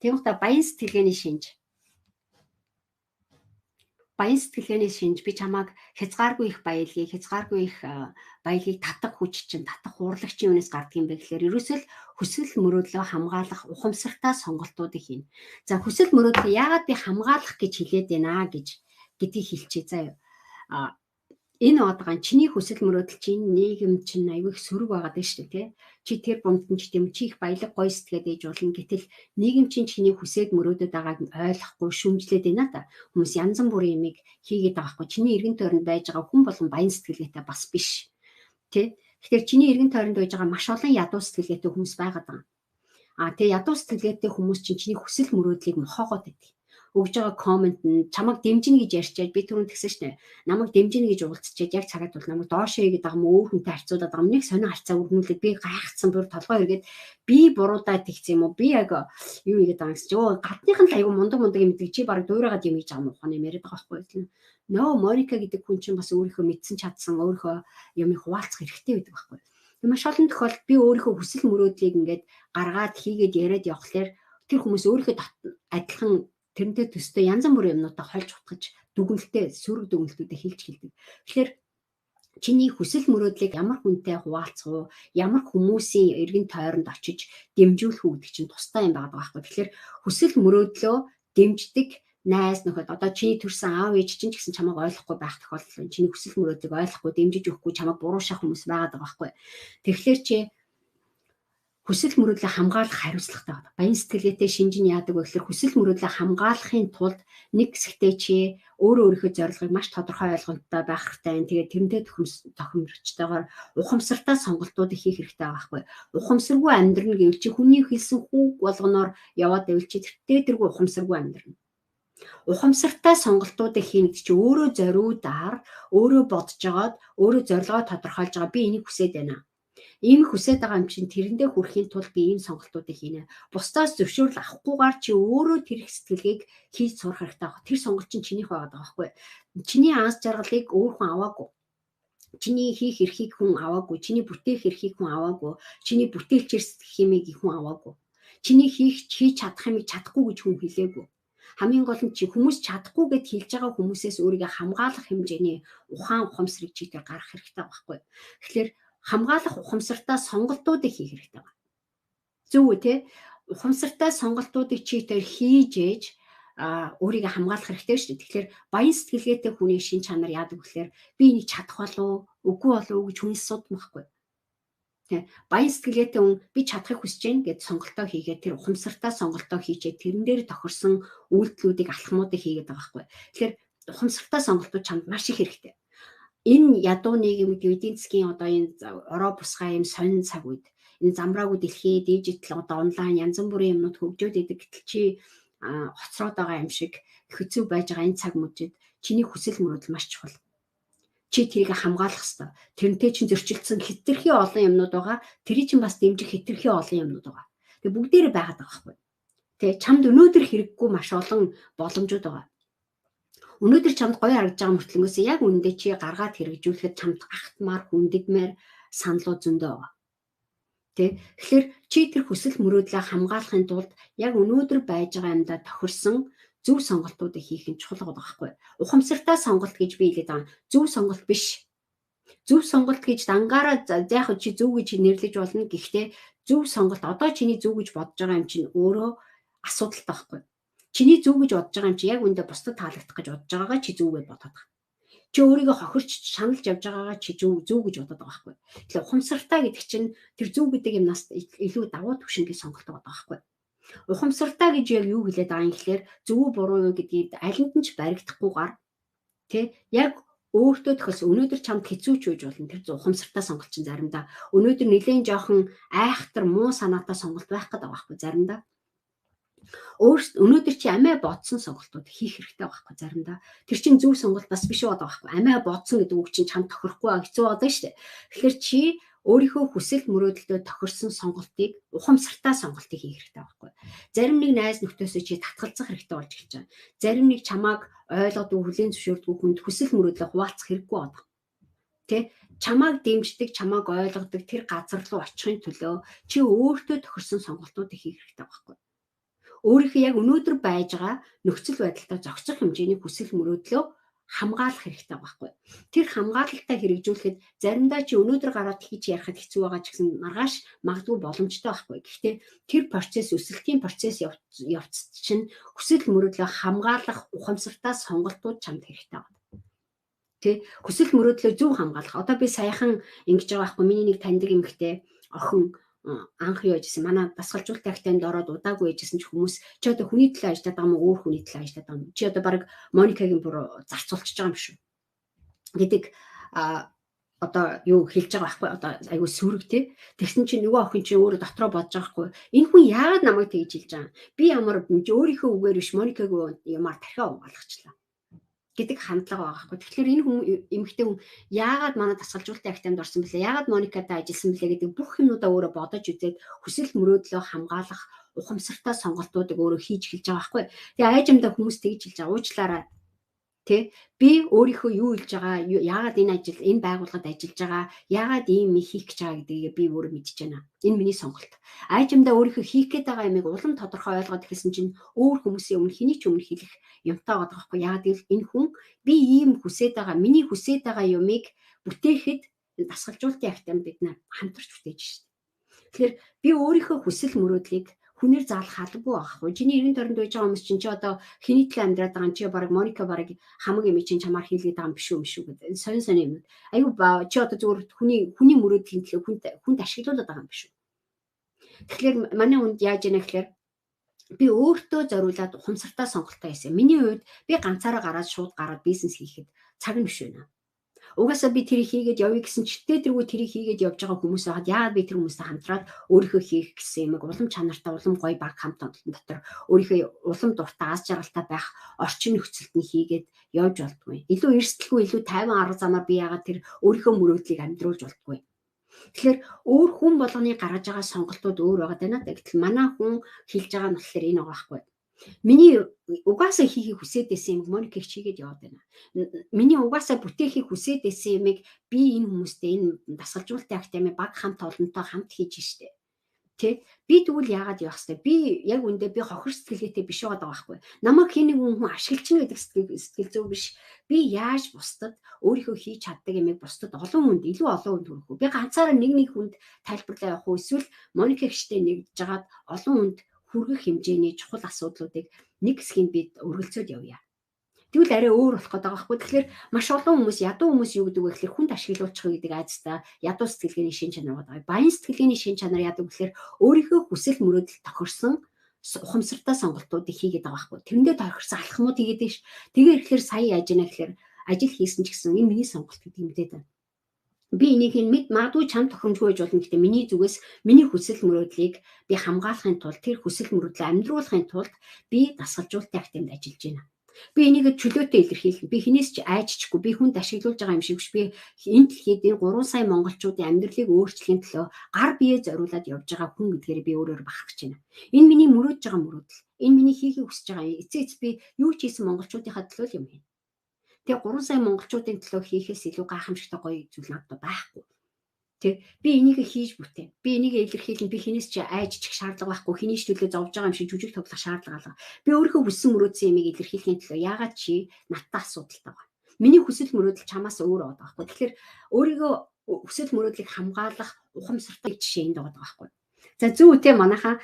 Тийм ухта баян сэтгэлгээний шинж. Баян сэтгэлгээний шинж би чамайг хязгааргүй их баялагийг татах хүч чинь, татах уурлагчийн үнээс гардаг юм бэ гэхээр ерөөсөө л хүсэл мөрөөдлөө хамгаалах ухамсартай сонголтуудыг хийнэ. За хүсэл мөрөөдлөө яагаад би хамгаалах гэж хэлээд байна гэдгийг хэлчихье заяа. Энэ одоогоо чиний хүсэл мөрөөдөл чинь нийгэм чинь аягүй их сөрөг байгаад байна шүү дээ, тий. Чи тэр бомдон ч тийм чи их баялаг гоё сэтгэгээд ээж болно. Гэтэл нийгэм чинь чиний хүсээд мөрөөдөд байгааг ойлгохгүй шүмжлээд байна та. Хүмүүс янз бүрийн юмыг хийгээд байгаа хгүй. Чиний эргэн тойронд байж байгаа хүн болон баян сэтгэлгээтэй бас биш, тий. Тэгэхээр чиний эргэн тойронд байж байгаа маш олон ядуу сэтгэлгээтэй хүмүүс байгаад байгаа. Тэгээ ядуу сэтгэлгээтэй хүмүүс чинь чиний хүсэл мөрөөдлийг мохоогоод байдаг. Өгж байгаа комент нь чамайг дэмжинэ гэж ярьчаад би түрүүнд тэгсэн шнэ. Намайг дэмжинэ гэж уулзчихэд яг цагаад бол намайг доошоо хийгээд байгаа юм өөр хүнтэй харьцуулаад байгаа юм. Нэг сонио харьцаа өрнүүлээд би гайхацсан бүр толгой эргээд би буруудаад тэгсэн юм уу? Би яг юу хийгээд байгаа гэсэн чи гадныхан л аягүй мундаг юм гэдэг чи баг дуурайгаад юм хийж байгаа юм ухааны яриад байгаа байхгүй юу? Нөө Моника гэдэг хүн чинь бас өөрийнхөө мэдсэн чадсан өөрийнхөө юмыг хуваалцах хэрэгтэй байдаг байхгүй юу? Маш олон тохиолдолд би өөрийнхөө хүсэл мөрөөдлийг ингээд гаргаад хийгээд яриад явхлаэр тэр хүмүүс өөрийнхөө адилхан тэрнтэй төстэй янз бүрийн юмнуудаа хольж утгаж дүгнэлтээ сөрөг дүгнэлтүүдээ хэлж хэлдэг. Тэгэхээр чиний хүсэл мөрөөдлийг ямар хүнтэй хуваалцах уу, ямар хүмүүсийн эргэн тойронд очиж дэмжүүлэх үү гэдэг чинь тустай юм байгаа байхгүй. Тэгэхээр хүсэл мөрөөдлөө дэмждэг найз нөхөд одоо чиний төрсэн аав ээж чинь ч гэсэн чамайг ойлгохгүй байх тохиолдол чиний хүсэл мөрөөдлийг ойлгохгүй дэмжиж өгөхгүй чамайг буруушаах хүмүүс байгаад байгаа байхгүй. Тэгэхээр чи хүсэл мөрөөдлөө хамгаалах хариуцлагатай байна. Баян сэтгэлгээтэй шинж нь яадаг вэ гэхээр хүсэл мөрөөдлөө хамгаалахын тулд нэг хэсэгтээ чи өөрийнхөө зорилгыг маш тодорхой ойлголттой байх хэрэгтэй. Тэгээд тэрнтэй тохиромжтойгоор ухамсартай сонголтуудыг хийх хэрэгтэй байгаа байхгүй. Ухамсаргүй амьдрна гэвэл чи хүний хэлсэн хүүг болгоноор яваад байвал чи тэргүй ухамсаргүй амьдрна. Ухамсартай сонголтуудыг хийнэ гэдэг чи өөрөө зориудаар өөрөө бодож агаад өөрөө зорилгоо тодорхойлж байгаа би энийг хүсэж байна. Ийм хүсэж байгаа юм чинь тэрэндээ хүрэхийн тулд би ийм сонголтуудыг хийнэ. Бусдаас зөвшөөрөл авахгүйгээр чи өөрөө тэр их сэтгэлгээг хийж сурах хэрэгтэй байна. Тэр сонголт чинь чинийх байгаад байгаа байхгүй. Чиний анс жаргалыг өөр хүн аваагүй. Чиний хийх эрхийг хүн аваагүй. Чиний бүтээх эрхийг хүн аваагүй. Чиний бүтээлчээр сэтгэх юмыг хүн аваагүй. Чиний хийж чадах юмыг чадахгүй гэж хүн хэлээгүй. Хамгийн гол нь чи хүмүүс чадахгүй гэд хэлж байгаа хүмүүсээс өөрийгөө хамгаалах хэмжээний ухаансрыг чи тэр гаргах хэрэгтэй байхгүй. Тэгэхээр хамгаалах ухамсартай сонголтуудыг хийх хэрэгтэй байна. Зөв үү те? Ухамсартай сонголтуудыг чи тэр хийж ээж өөрийгөө хамгаалах хэрэгтэй шүү дээ. Тэгэхээр баян сэтгэлгээтэй хүний шин чанар яадаг гэхээр би энийг чадах болов үгүй болов гэж хүнээс судмахгүй. Тэ баян сэтгэлгээтэй хүн би чадахыг хүсэж байна гэд сонголтоо хийгээд тэр ухамсартай сонголтоо хийчээ тэрэн дээр тохирсон үйлдэлүүдийг алхмуудыг хийгээд байгаа байхгүй. Тэгэхээр ухамсартай сонголтууд чамд маш их хэрэгтэй. Энэ ядуу нийгэм гэдэг эдийн засгийн одоо энэ ороо бусгай юм сонин цаг үед энэ замраагүй дэлхий дижитал одоо онлайн янз бүрийн юмнууд хөгжөөд идэг гэтэл чи хоцроод байгаа юм шиг хэцүү байж байгаа энэ цаг мөчид чиний хүсэл мөрөөдөл маш чухал. Чи тэрийг хамгаалах хэрэгтэй. Тэрнтэй чинь зөрчилдсөн хэтэрхий олон юмнууд байгаа. Тэрийг чинь бас дэмжих хэтэрхий олон юмнууд байгаа. Тэгээ бүгдээрээ байгаад байгаа байхгүй. Тэгээ чамд өнөөдөр хэрэггүй маш олон боломжууд байгаа. Өнөөдөр чамд гоё харагдж байгаа мөртлөнгөөс яг үнэндээ чи гаргаад хэрэгжүүлэхэд чамд ахтмаар хүндэгмээр саналууд зөндөө байгаа. Тэгэхээр чи тэр хүсэл мөрөөдлөө хамгаалахын тулд яг өнөөдөр байж байгаа юмдаа тохирсон зөв сонголтуудыг хийх нь чухал байгаа байхгүй. Ухамсартай сонголт гэж би хэлээд байгаа. Зөв сонголт биш. Зөв сонголт гэж дангаараа яг чи зөв гэж нэрлэж болно. Гэхдээ зөв сонголт одоо чиний зөв гэж бодож байгаа юм чинь өөрөө асуудалтай байхгүй. Чиний зөв гэж бодож байгаа юм чи яг үндэ бусдад таалагдах гэж бодож байгаагаа чи зөв гэж бодоод байгаа. Чи өөрийгөө хохирч шаналж явж байгаагаа чи зөв гэж бодоод байгаа байхгүй. Тэгэхээр ухамсартай гэдэг чинь тэр зөв гэдэг юмнаас илүү давуу түвшингийн сонголт байгаа байхгүй. Ухамсартай гэж яг юу хэлээд байгаа юм гэхээр зөв буруу юу гэдгийг алинд нь ч баригдахгүйгээр яг өөртөө тохиолсон өнөөдөр чамд хэцүү ч үж болно тэр ухамсартай сонголт чинь заримдаа өнөөдөр нэлээд жоохон айхтар муу санаатай сонголт байх гэдэг байгаа байхгүй заримдаа. Өнөөдөр чи амиа бодсон сонголтууд хийх хэрэгтэй байхгүй заримдаа. Тэр чинь зөв сонголт бас биш байгаа байхгүй. Амиа бодсон гэдэг үг чинь чамд тохирохгүй хэцүү байгаа шүү дээ. Тэгэхээр чи өөрийнхөө хүсэл мөрөөдөлтөд тохирсон сонголтыг ухамсартай сонголтыг хийх хэрэгтэй байхгүй. Зарим нэг найз нөхдөсөө чи татгалзах хэрэгтэй болж эхэлж байгаа. Зарим нэг чамааг ойлгодог хүлээн зөвшөөрдөг хүнд хүсэл мөрөөдлөө хуваалцах хэрэггүй байна. Чамааг дэмждэг, чамааг ойлгодог тэр газар руу очихын төлөө чи өөртөө тохирсон сонголтуудыг хийх хэрэгтэй байхгүй. өөрийнхөө яг өнөөдөр байж байгаа нөхцөл байдалтай зохицох хэмжээний хүсэл мөрөөдлөө хамгаалах хэрэгтэй байгаа байхгүй. Тэр хамгаалалтаа хэрэгжүүлэхэд заримдаа чи өнөөдөр гараад хийж ярихад хэцүү байгаа ч гэсэн маргааш магадгүй боломжтой байхгүй. Гэхдээ тэр процесс, өсөлтийн процесс явц чинь хүсэл мөрөөдлөө хамгаалах ухамсартай сонголтууд чамд хэрэгтэй байна. Тэ хүсэл мөрөөдлөө зөв хамгаалах. Одоо би саяхан ингэж байгаа байхгүй. Миний нэг таньдаг эмэгтэй охин анх юу яжсэн манай дасгалжуулалтын актанд ороод удаагүй яжсэн ч хүмүүс чи одоо хүний төлөө ажиллаад байгаа мó өөр хүний төлөө ажиллаад байгаа юм чи одоо баг Моникагийн бүр зарцуулчихж байгаа юм шүү гэдэг одоо юу хэлж байгаа байхгүй одоо айгүй сүрэг тий тэгсэн чинь нөгөө охин чи өөрөө дотроо бодож байгаа байхгүй энэ хүн яагаад намайг тэгж хэлж байгаа би ямар өөрийнхөө үгээр биш Моникагийн юмар тархиа угаалгачлаа гэдэг хандлага байгаа байхгүй. Тэгэхээр энэ эмэгтэй хүн яагаад манай дасгалжуулалтын актанд орсон бэлээ? Яагаад Моникатай ажилласан бэлээ гэдэг бүх юмудаа өөрөө бодож үзээд хүсэл мөрөөдлөө хамгаалах ухамсартай сонголтуудыг өөрөө хийж эхэлж байгаа байхгүй. Тэгээ айжмдаа хүмүүс тэгж хэлж байгаа. Уучлаарай. Тэ би өөрийнхөө юу хэлж байгаа яагаад энэ байгууллагад ажиллаж байгаа яагаад ийм хийх гэж байгаа гэдгийг би өөрөө мэдж байна. Энэ миний сонголт. Айжмдаа өөрийнхөө хийх гээд байгаа юмыг улам тодорхой ойлгоод ирсэн чинь өөр хүмүүсийн өмнө хэний ч өмнө хэлэх юмтай байгаа байхгүй яагаад гэвэл энэ хүн би ийм хүсээд байгаа миний хүсээд байгаа юмыг бүтээхэд дасгалжуулалтын актанд бид нар хамтарч бүтээж шээ. Тэгэхээр би өөрийнхөө хүсэл мөрөөдлийг хүнээр заалах албагүй байхгүй. Чиний 90 торонд байж байгаа хүмүүс чинь чи одоо хэний төлөө амьдраад байгаа чи баг Моника баг хамаг юм чинь чамаар хийлгээд байгаа юм биш үү гэдэг. Сонин сонин юм. Аюу чи одоо зөвхөн хүний мөрөөдлийн төлөө хүнд ашиглуулад байгаа юм биш үү. Тэгэхээр манай хүнд яаж яана гэхээр би өөртөө зориулаад ухамсартай сонголтоо хийсэн. Миний хувьд би ганцаараа шууд гараад бизнес хийхэд цаг нь биш байна. Угаасаа би тэрийг хийгээд явъя гэсэн чигтээ тэргүй тэрийг хийгээд явж байгаа хүмүүс байгаад яагаад би тэр хүмүүстэй хамтраад өөрийнхөө хийх гэсэн юм улам чанартай улам гоё баг хамт олон дотор өөрийнхөө улам дуртай аз жаргалтай байх орчин нөхцөлд нь хийгээд явж болдгүй. Илүү эрсдэлгүй илүү тайван арга замаар би яагаад тэр өөрийнхөө мөрөөдлийг амьдруулж болдгүй. Тэгэхээр өөр хүн болгоны гаргаж байгаа сонголтууд өөр байгаа даа. Гэтэл манай хүн хэлж байгаа нь болохоор энэ байгаа байхгүй. Миний угаасаа хийхийг хүсээд байсан юм Моникийг чигээд яваад байна. Миний угаасаа бүтээхийг хүсээд байсан юмыг би энэ хүмүүстэй энэ дасгалжуулалтын актами баг хамт олонтой хамт хийж штэ. Тэ би тэгвэл яагаад явах хэвээр би яг үндэ би хохир сэтгэлгээтэй биш байгаа байхгүй. Намайг хий нэг хүн ашиглчихна гэдэг сэтгэл зүй биш. Би яаж бусдад өөрийнхөө хийж чаддаг юмыг бусдад олон хүнд илүү олон хүнд хүргэх вэ? Би ганцаараа нэг хүнд тайлбарлаа явах уу? Эсвэл Моникийг штэ нэгдэж жагаад олон хүнд хүргэх хэмжээний чухал асуудлуудыг нэг хэсгийг бид өргөлцөөд явъя. Тэгвэл арай өөр болох гэдэг байгаа байхгүй. Тэгэхээр маш олон хүмүүс ядуу хүмүүс юу гэдэг вэ гэхээр хүнд ашиглуулчих гэдэг айцтай ядуу сэтгэлгээний шин чанар байгаа. Баян сэтгэлгээний шин чанар яадаг гэхээр өөрийнхөө хүсэл мөрөөдөл тохирсон ухамсартай сонголтуудыг хийгээд байгаа байхгүй. Тэрэндээ тохирсон алхмууд хийгээд ш. Тэгээ ирэхээр сая яаж яана гэхээр ажил хийсэн ч гэсэн энэ миний сонголт гэдэг юм дээд байна. Би энийг магадгүй чам тохиромжгүй байж болно гэхдээ миний зүгээс миний хүсэл мөрөөдлийг би хамгаалахын тулд тэр хүсэл мөрөөдлөө амьдруулахын тулд би дасгалжуулалтын актанд ажиллаж байна. Би энийг чөлөөтэй илэрхийлнэ. Би хинээс ч айжчихгүй. Би хүнд ашиглуулж байгаа юм шиг биш. Би энэ дэлхийд энэ 3 сая монголчуудын амьдралыг өөрчлөхийн төлөө гар биеэ зориулаад явж байгаа хүн гэдгээр би өөрөөр бахархаж байна. Энэ миний мөрөөдж байгаа мөрөөдөл. Энэ миний хийхийг хүсэж байгаа. Эцээц би юу ч хийсэн монголчуудынхаа төлөө юм байна. Тэгээ 3 сая монголчуудын төлөө хийхээс илүү гайхамшигтай гоё зүйл надад байхгүй. Тэг би энийг хийж бүтээн. Би энийг илэрхийлэн би хинээс ч айжчих шаардлага байхгүй. Хиний ч төлөө зовж байгаа юм шиг жүжиг тоглох шаардлага алга. Би өөрийнхөө хүссэн мөрөөдсөн юмыг илэрхийлэхийн төлөө яагаад чи надтай асуудалтай байгаа. Миний хүсэл мөрөөдөл чамаас өөр байгаа байхгүй. Тэгэхээр өөрийгөө хүсэл мөрөөдлийг хамгаалах ухамсартай жишээ энд байгаа байхгүй. За зүү үтэй манайхаа